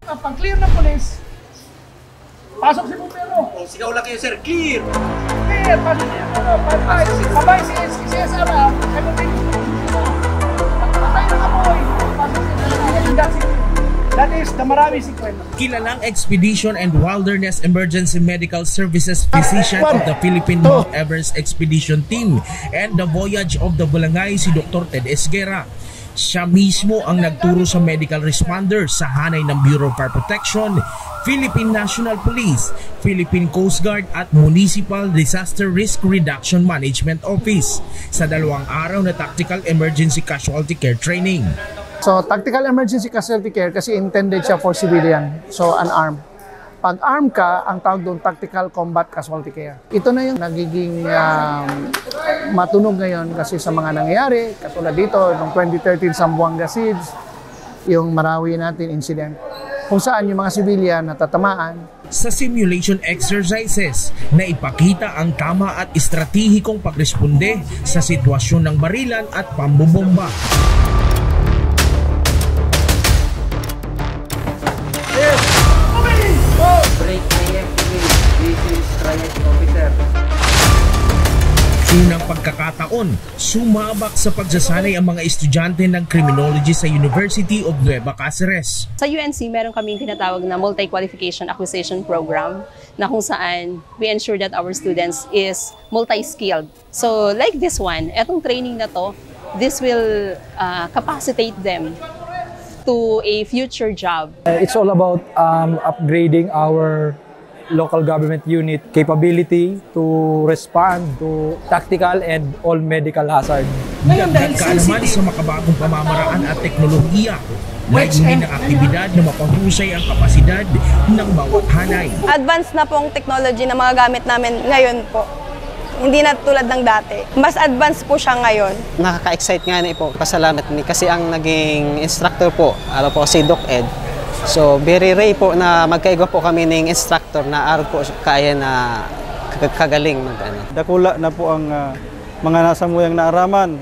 Pag clear ng pulis, pasok si Bumbero. O, sigaw lang kayo, sir. Clear! Clear! Pasok si Bumbero. Pabay si SR. Patay ng amoy. Pasok si Bumbero. That is the Marami sequence. Kilalang Expedition and Wilderness Emergency Medical Services physician of the Philippine Mount Everest Expedition Team and the Voyage of the Bulangay si Dr. Ted Esguerra. Siya mismo ang nagturo sa medical responders sa hanay ng Bureau of Fire Protection, Philippine National Police, Philippine Coast Guard at Municipal Disaster Risk Reduction Management Office sa 2 araw na Tactical Emergency Casualty Care Training. So, Tactical Emergency Casualty Care kasi intended siya for civilian, so unarmed. Pag armed ka, ang tawag doon Tactical Combat Casualty Care. Ito na yung nagiging matunog ngayon kasi sa mga nangyayari, katulad dito, noong 2013 Zamboanga Siege, yung Marawi natin incident, kung saan yung mga civilian natatamaan. Sa simulation exercises na ipakita ang tama at estratehikong pagresponde sa sitwasyon ng barilan at pambobomba. Unang pagkakataon, sumabak sa pagsasanay ang mga estudyante ng Criminology sa University of Nueva Cáceres. Sa UNC, meron kaming tinatawag na Multi-Qualification Acquisition Program na kung saan we ensure that our students is multi-skilled. So like this one, etong training na to, this will capacitate them to a future job. It's all about upgrading our local government unit capability to respond to tactical and all medical hazard. Dagdag kaalaman sa makabagong pamamaraan at teknolohiya, layunin ng aktibidad na mapahusay ang kapasidad ng bawat hanay. Advanced na pong technology na mga gamit namin ngayon po. Hindi na tulad ng dati. Mas advanced po siya ngayon. Nakaka-excite nga po, pasalamat ni kasi ang naging instructor po, po si Doc Ed. So, very rare po na magkaigo po kami ng instructor na araw po kaya na kagaling mag-ano. Dakula na po ang mga nasa muyang naaraman.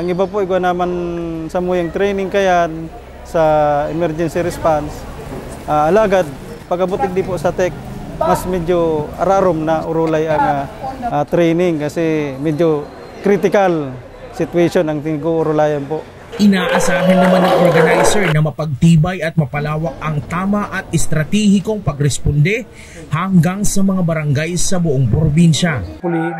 Ang iba po igwa naman sa muyang training kayan sa emergency response. Alagad, pagkabutig di po sa tech, mas medyo ararom na urulay ang training kasi medyo critical situation ang tingin ko urulayan po. Inaasahan naman ng organizer na mapagtibay at mapalawak ang tama at estratehikong pagresponde hanggang sa mga barangay sa buong probinsya. Hopefully,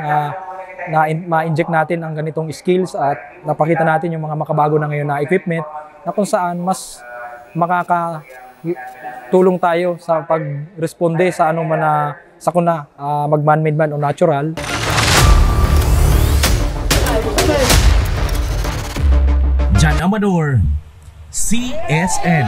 ma-inject natin ang ganitong skills at napakita natin yung mga makabago na ngayon na equipment na kung saan mas makakatulong tayo sa pagresponde sa anong man na sakuna, mag-man-made man o natural. Jan Amador, CSN.